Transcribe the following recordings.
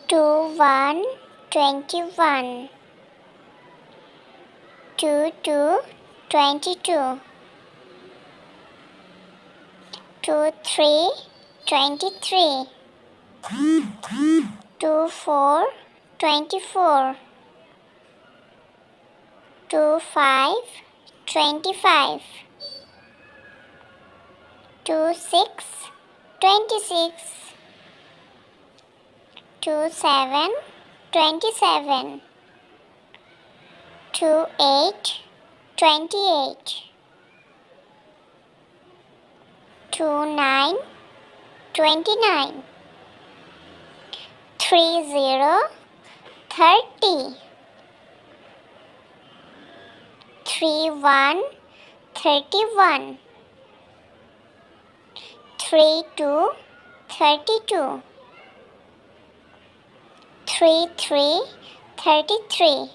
2 1 21, 2 2 22, 2 3 23, 2 4 24, 2 5 25, 2 6 26, 2 7 27, 2 8 28, 2 9 29, 3 0 30, 3 1 31, 3 2 32, 3 3 33,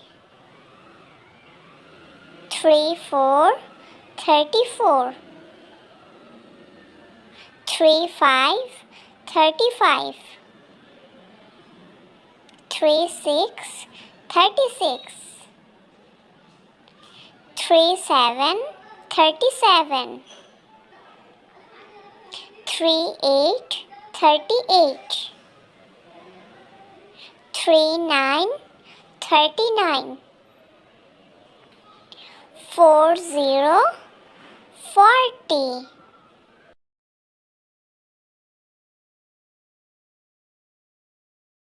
3 4 34, 3 5 35, 3 6 36, 3 7 37, 3 8 38, 3 9 39, 4 0 40.